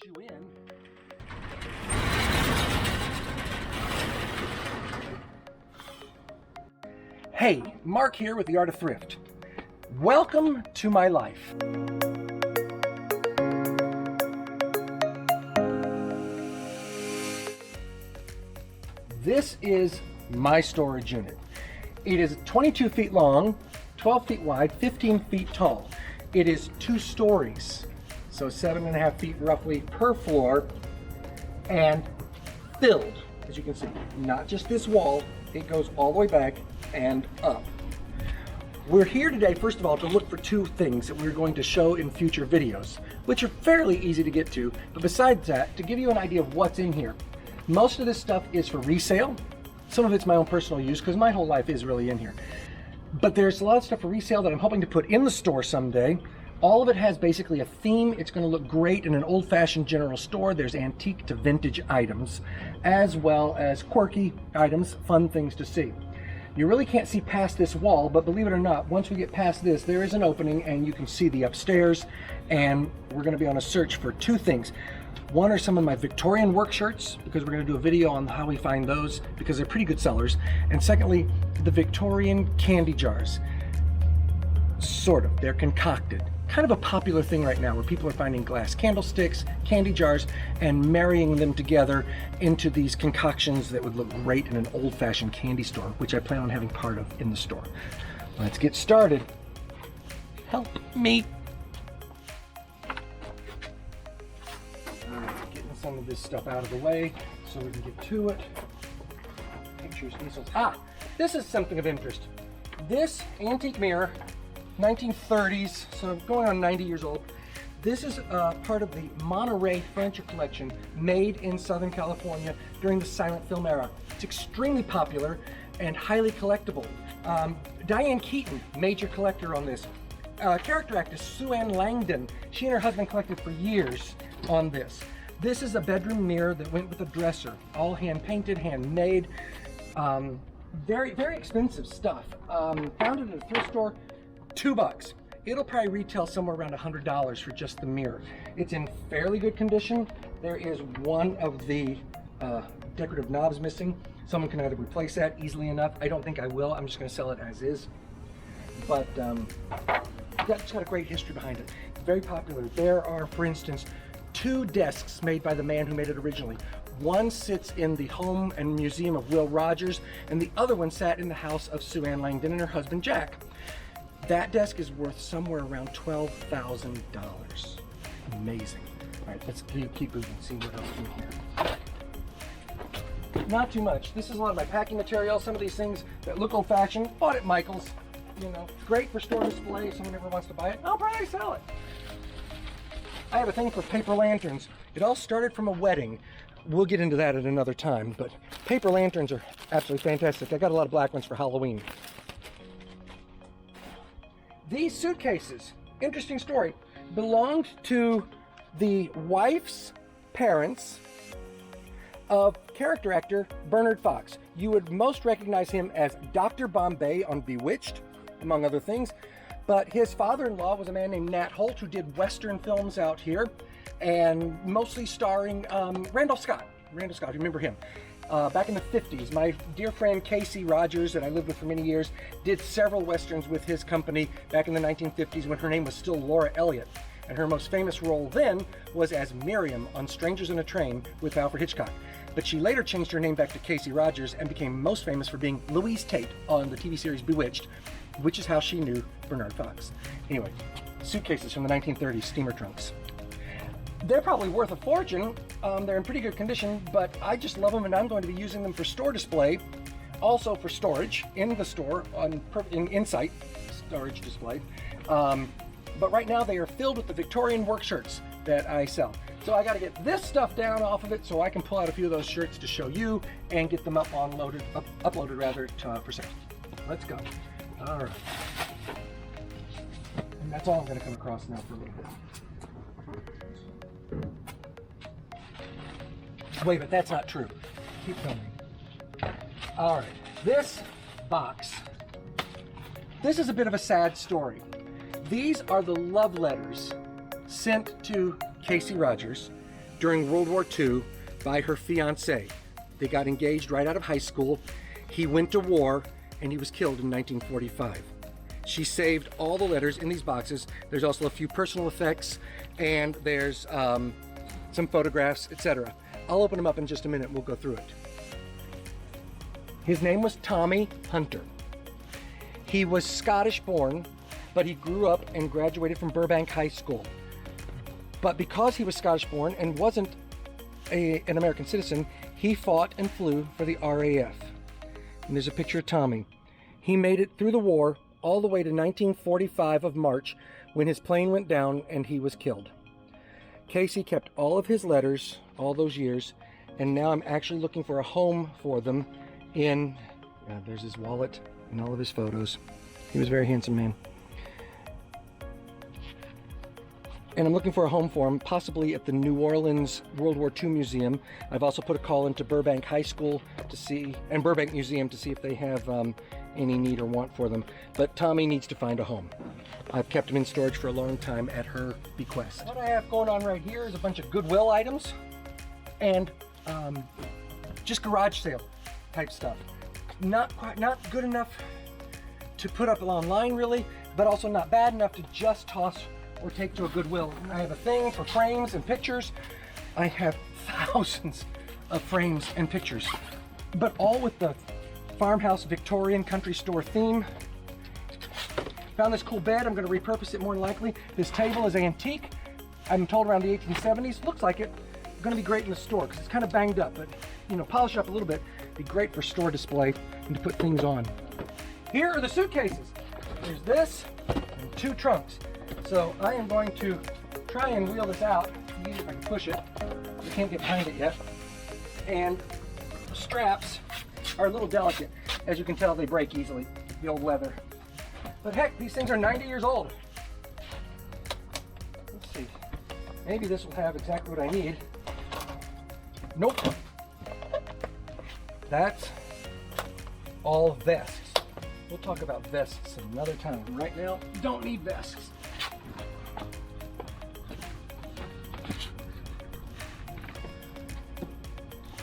you in. Hey, Mark here with The Art of Thrift. Welcome to my life. This is my storage unit. It is 22 feet long, 12 feet wide, 15 feet tall. It is 2 stories, so 7.5 feet roughly per floor, and filled, as you can see. Not just this wall, it goes all the way back and up. We're here today, first of all, to look for 2 things that we're going to show in future videos, which are fairly easy to get to, but besides that, to give you an idea of what's in here. Most of this stuff is for resale. Some of it's my own personal use, because my whole life is really in here. But there's a lot of stuff for resale that I'm hoping to put in the store someday. All of it has basically a theme. It's going to look great in an old-fashioned general store. There's antique to vintage items, as well as quirky items, fun things to see. You really can't see past this wall, but believe it or not, once we get past this, there is an opening and you can see the upstairs, and we're going to be on a search for 2 things. One are some of my Victorian work shirts, because we're going to do a video on how we find those, because they're pretty good sellers. And secondly, the Victorian candy jars. Sort of, they're concocted. Kind of a popular thing right now, where people are finding glass candlesticks, candy jars, and marrying them together into these concoctions that would look great in an old-fashioned candy store, which I plan on having part of in the store. Let's get started. Help me. Getting some of this stuff out of the way so we can get to it. Pictures, easels. This is something of interest. This antique mirror, 1930s, so going on 90 years old. This is part of the Monterey furniture collection made in Southern California during the silent film era. It's extremely popular and highly collectible. Diane Keaton, major collector on this. Character actress Sue Ann Langdon, she and her husband collected for years on this. This is a bedroom mirror that went with a dresser, all hand painted, handmade. Very, very expensive stuff. Found it at a thrift store. $2. It'll probably retail somewhere around $100 for just the mirror. It's in fairly good condition. There is one of the decorative knobs missing. Someone can either replace that easily enough. I don't think I will. I'm just going to sell it as is. But that's got a great history behind it. Very popular. There are, for instance, 2 desks made by the man who made it originally. One sits in the home and museum of Will Rogers, and the other one sat in the house of Sue Ann Langdon and her husband Jack. That desk is worth somewhere around $12,000. Amazing. All right, let's keep moving, see what else in here. Not too much. This is a lot of my packing material. Some of these things that look old-fashioned, bought at Michael's. You know, great for store display. If someone ever wants to buy it, I'll probably sell it. I have a thing for paper lanterns. It all started from a wedding. We'll get into that at another time, but paper lanterns are absolutely fantastic. I got a lot of black ones for Halloween. These suitcases, interesting story, belonged to the wife's parents of character actor Bernard Fox. You would most recognize him as Dr. Bombay on Bewitched, among other things. But his father-in-law was a man named Nat Holt, who did Western films out here, and mostly starring Randall Scott. Randall Scott, you remember him? Back in the 50s, my dear friend Casey Rogers, that I lived with for many years, did several Westerns with his company back in the 1950s when her name was still Laura Elliott. And her most famous role then was as Miriam on Strangers in a Train with Alfred Hitchcock. But she later changed her name back to Casey Rogers and became most famous for being Louise Tate on the TV series Bewitched, which is how she knew Bernard Fox. Anyway, suitcases from the 1930s, steamer trunks. They're probably worth a fortune. They're in pretty good condition, but I just love them, and I'm going to be using them for store display, also for storage in the store, in Insight storage display. But right now they are filled with the Victorian work shirts that I sell. So I got to get this stuff down off of it so I can pull out a few of those shirts to show you and get them uploaded for sale. Let's go. All right. And that's all I'm going to come across now for a little bit. Wait, but that's not true. Keep filming. All right, this box. This is a bit of a sad story. These are the love letters sent to Casey Rogers during World War II by her fiance. They got engaged right out of high school. He went to war and he was killed in 1945. She saved all the letters in these boxes. There's also a few personal effects, and there's some photographs, etc. I'll open them up in just a minute. We'll go through it. His name was Tommy Hunter. He was Scottish born, but he grew up and graduated from Burbank High School. But because he was Scottish born and wasn't an American citizen, he fought and flew for the RAF. And there's a picture of Tommy. He made it through the war all the way to 1945 of March, when his plane went down and he was killed. Casey kept all of his letters all those years, and now I'm actually looking for a home for them in, there's his wallet and all of his photos. He was a very handsome man. And I'm looking for a home for him, possibly at the New Orleans World War II Museum. I've also put a call into Burbank High School to see, and Burbank Museum to see if they have any need or want for them. But Tommy needs to find a home. I've kept him in storage for a long time at her bequest. What I have going on right here is a bunch of Goodwill items and just garage sale type stuff. Not good enough to put up online really, but also not bad enough to just toss or take to a Goodwill. I have a thing for frames and pictures. I have thousands of frames and pictures, but all with the farmhouse Victorian country store theme. Found this cool bed. I'm going to repurpose it more than likely. This table is antique. I'm told around the 1870s. Looks like it. Going to be great in the store because it's kind of banged up, but you know, polish up a little bit. Be great for store display and to put things on. Here are the suitcases. There's this and 2 trunks. So I am going to try and wheel this out. See if I can push it. I can't get behind it yet. And the straps are a little delicate. As you can tell, they break easily, the old leather. But heck, these things are 90 years old. Let's see. Maybe this will have exactly what I need. Nope. That's all vests. We'll talk about vests another time. Right now, you don't need vests.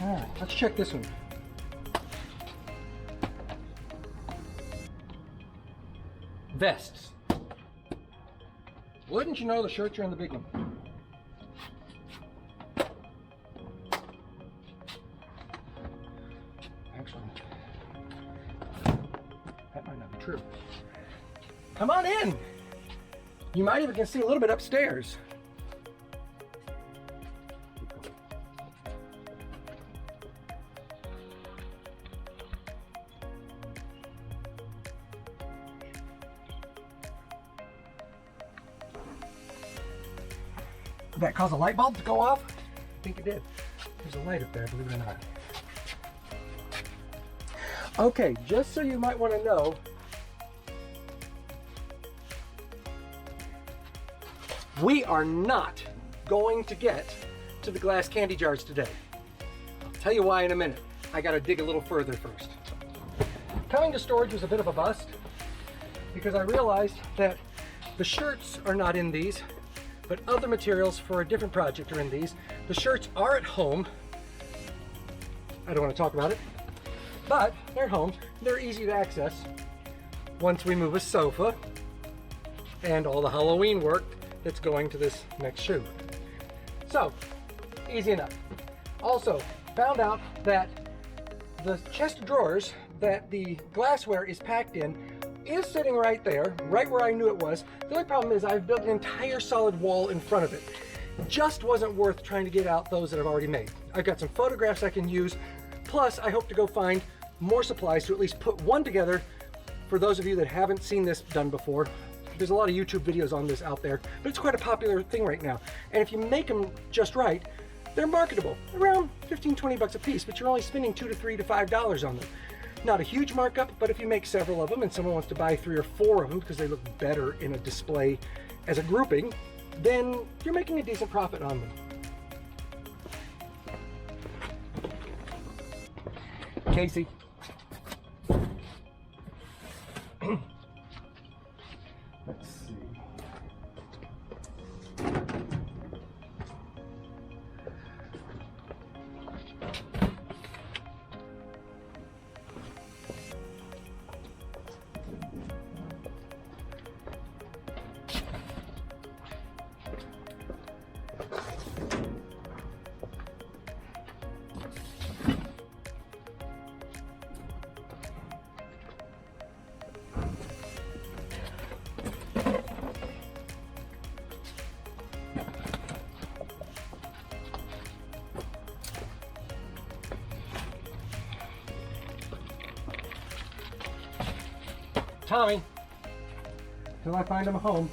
All right, let's check this one. Vests. Wouldn't you know the shirts are in the big one? Actually, that might not be true. Come on in. You might even can see a little bit upstairs. Did that cause a light bulb to go off? I think it did. There's a light up there, believe it or not. Okay, just so you might want to know, we are not going to get to the glass candy jars today. I'll tell you why in a minute. I got to dig a little further first. Coming to storage was a bit of a bust because I realized that the shirts are not in these, but other materials for a different project are in these. The shirts are at home. I don't want to talk about it, but they're at home. They're easy to access once we move a sofa and all the Halloween work that's going to this next shoe. So, easy enough. Also, found out that the chest of drawers that the glassware is packed in is sitting right there, right where I knew it was. The only problem is I've built an entire solid wall in front of it. Just wasn't worth trying to get out those that I've already made. I've got some photographs I can use, plus I hope to go find more supplies to at least put one together for those of you that haven't seen this done before. There's a lot of YouTube videos on this out there, but it's quite a popular thing right now. And if you make them just right, they're marketable, around 15, 20 bucks a piece, but you're only spending $2 to $3 to $5 on them. Not a huge markup, but if you make several of them and someone wants to buy 3 or 4 of them because they look better in a display as a grouping, then you're making a decent profit on them. Casey. Let's see. Tommy till I find him a home.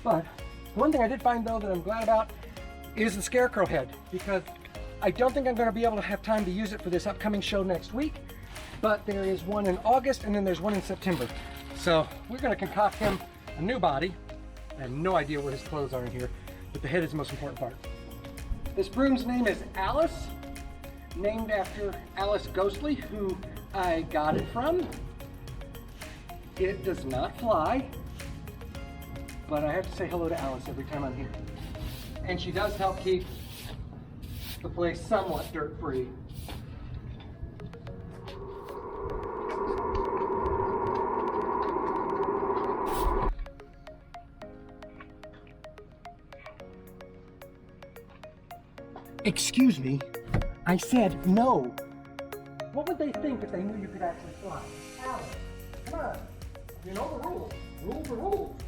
But one thing I did find though that I'm glad about is the scarecrow head, because I don't think I'm going to be able to have time to use it for this upcoming show next week, but there is one in August and then there's one in September. So we're going to concoct him a new body. I have no idea where his clothes are in here, but the head is the most important part. This broom's name is Alice, named after Alice Ghostly, who I got it from. It does not fly, but I have to say hello to Alice every time I'm here. And she does help keep the place somewhat dirt-free. Excuse me, I said no. What would they think if they knew you could actually fly? Alice, come on. You know the rules. Rules are rules.